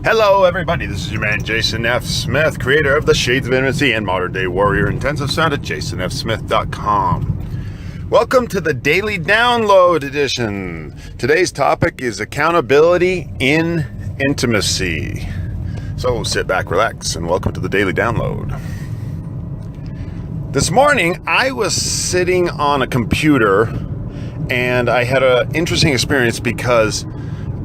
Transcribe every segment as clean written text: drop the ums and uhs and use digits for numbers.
Hello everybody, this is your man Jason F. Smith, creator of the Shades of Intimacy and Modern Day Warrior Intensive Sound at jasonfsmith.com. Welcome to the Daily Download edition. Today's topic is accountability in intimacy. So sit back, relax, and welcome to the Daily Download. This morning, I was sitting on a computer and I had an interesting experience because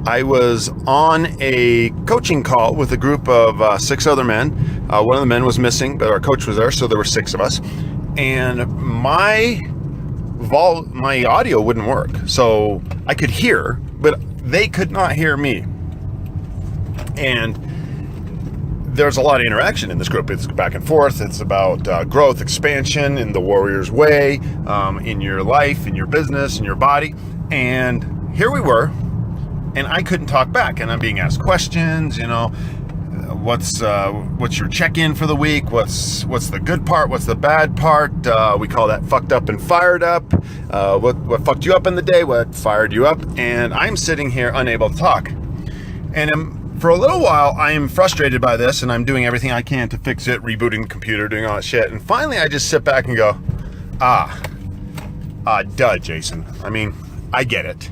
I was on a coaching call with a group of 6 other men. One of the men was missing, but our coach was there, so there were 6 of us. And my audio wouldn't work. So I could hear, but they could not hear me. And there's a lot of interaction in this group. It's back and forth. It's about growth, expansion in the warrior's way, in your life, in your business, in your body. And here we were. And I couldn't talk back, and I'm being asked questions. You know, what's your check-in for the week? What's the good part? What's the bad part? We call that fucked up and fired up. What fucked you up in the day? What fired you up? And I'm sitting here unable to talk. And for a little while, I am frustrated by this, and I'm doing everything I can to fix it, rebooting the computer, doing all that shit. And finally, I just sit back and go, duh, Jason. I mean, I get it.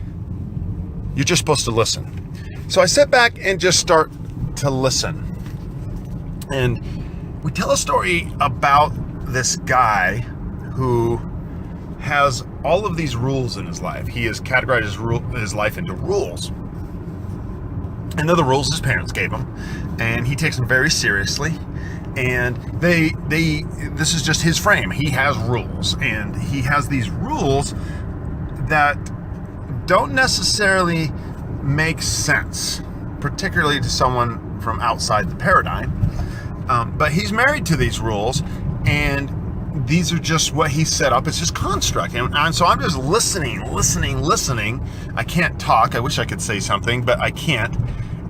You're just supposed to listen. So I sit back and just start to listen. And we tell a story about this guy who has all of these rules in his life. He has categorized his life into rules. And they're the rules his parents gave him. And he takes them very seriously. And this is just his frame. He has rules. And he has these rules that don't necessarily make sense, particularly to someone from outside the paradigm. But he's married to these rules, and these are just what he set up. It's his construct. And so I'm just listening. I can't talk. I wish I could say something, but I can't.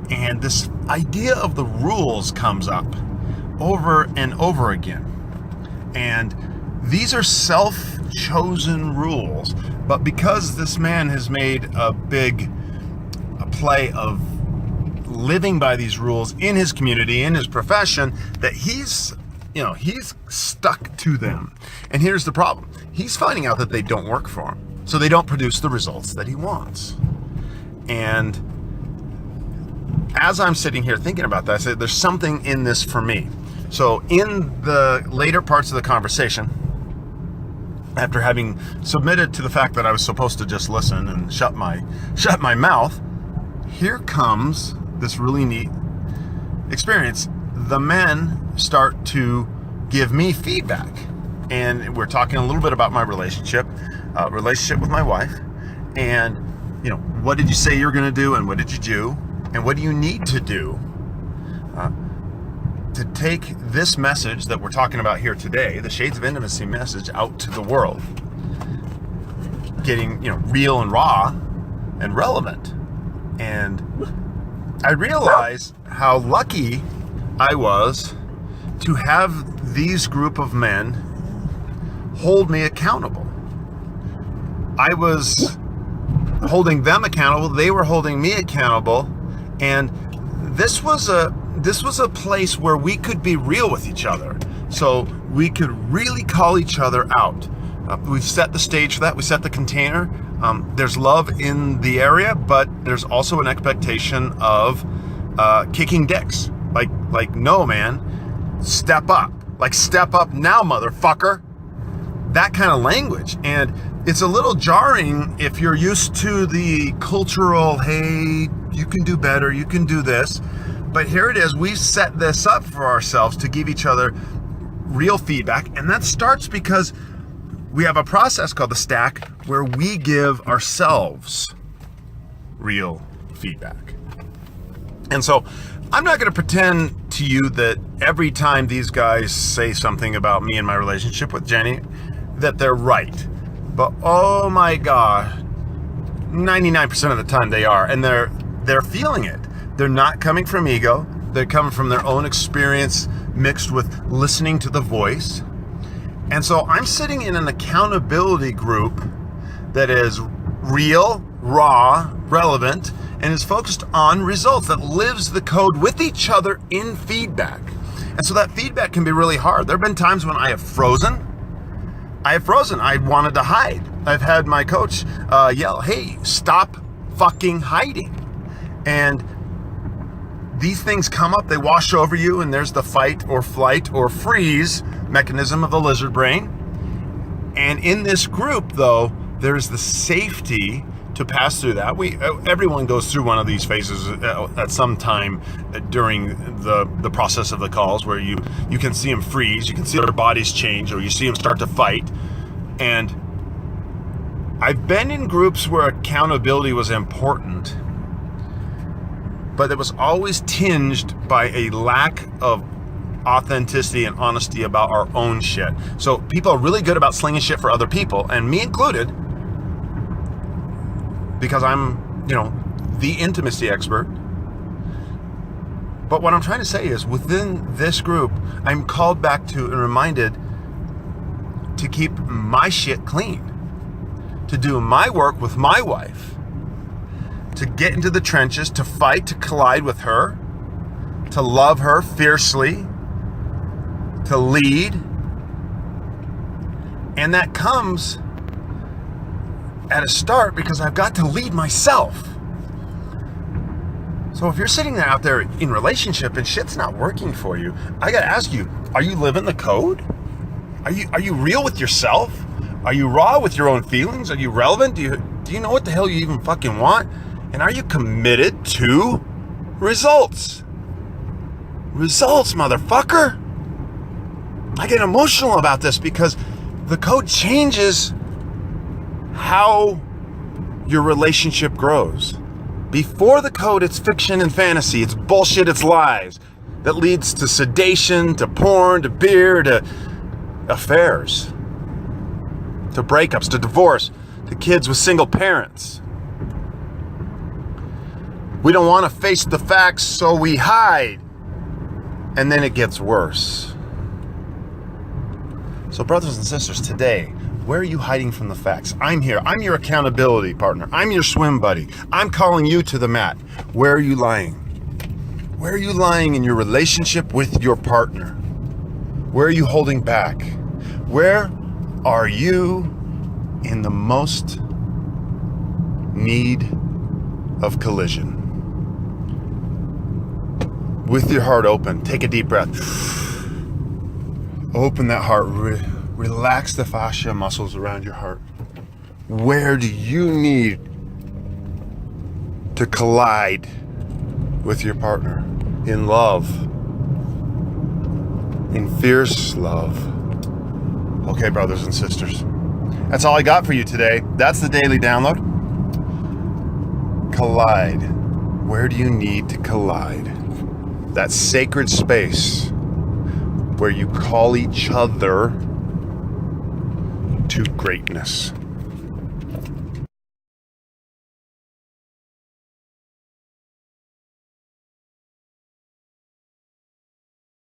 And this idea of the rules comes up over and over again. And these are self-chosen rules. But because this man has made a play of living by these rules in his community, in his profession, that he's stuck to them. And here's the problem. He's finding out that they don't work for him. So they don't produce the results that he wants. And as I'm sitting here thinking about that, I said, there's something in this for me. So in the later parts of the conversation, after having submitted to the fact that I was supposed to just listen and shut my mouth, here comes this really neat experience. The men start to give me feedback, and we're talking a little bit about my relationship with my wife, and what did you say you're going to do, and what did you do, and what do you need to do to take this message that we're talking about here today, the Shades of Intimacy message, out to the world, getting real and raw and relevant. And I realized how lucky I was to have these group of men hold me accountable. I was holding them accountable, they were holding me accountable, and this was a place where we could be real with each other. So we could really call each other out. We've set the stage for that. We set the container. There's love in the area, but there's also an expectation of kicking dicks. Like, no, man, step up. Like, step up now, motherfucker. That kind of language. And it's a little jarring if you're used to the cultural, hey, you can do better, you can do this. But here it is, we've set this up for ourselves to give each other real feedback. And that starts because we have a process called the stack where we give ourselves real feedback. And so I'm not going to pretend to you that every time these guys say something about me and my relationship with Jennie, that they're right. But oh my God, 99% of the time they are. And they're feeling it. They're not coming from ego. They're coming from their own experience mixed with listening to the voice. And so I'm sitting in an accountability group that is real, raw, relevant, and is focused on results, that lives the code with each other in feedback. And so that feedback can be really hard. There have been times when I have frozen. I wanted to hide. I've had my coach yell, hey, stop fucking hiding. And these things come up, they wash over you, and there's the fight or flight or freeze mechanism of the lizard brain. And in this group, though, there's the safety to pass through that. Everyone goes through one of these phases at some time during the process of the calls, where you can see them freeze, you can see their bodies change, or you see them start to fight. And I've been in groups where accountability was important, but it was always tinged by a lack of authenticity and honesty about our own shit. So people are really good about slinging shit for other people, and me included, because I'm, the intimacy expert. But what I'm trying to say is, within this group, I'm called back to and reminded to keep my shit clean, to do my work with my wife, to get into the trenches, to fight, to collide with her, to love her fiercely, to lead. And that comes at a start because I've got to lead myself. So if you're sitting there out there in relationship and shit's not working for you, I gotta ask you, are you living the code? Are you real with yourself? Are you raw with your own feelings? Are you relevant? Do you know what the hell you even fucking want? And are you committed to results? Results, motherfucker. I get emotional about this because the code changes how your relationship grows. Before the code, it's fiction and fantasy. It's bullshit, it's lies. That leads to sedation, to porn, to beer, to affairs, to breakups, to divorce, to kids with single parents. We don't want to face the facts, so we hide. And then it gets worse. So brothers and sisters, today, where are you hiding from the facts? I'm here. I'm your accountability partner. I'm your swim buddy. I'm calling you to the mat. Where are you lying? Where are you lying in your relationship with your partner? Where are you holding back? Where are you in the most need of collision? With your heart open, take a deep breath. Open that heart. Relax the fascia muscles around your heart. Where do you need to collide with your partner? In love. In fierce love. Okay, brothers and sisters. That's all I got for you today. That's the daily download. Collide. Where do you need to collide? That sacred space where you call each other to greatness.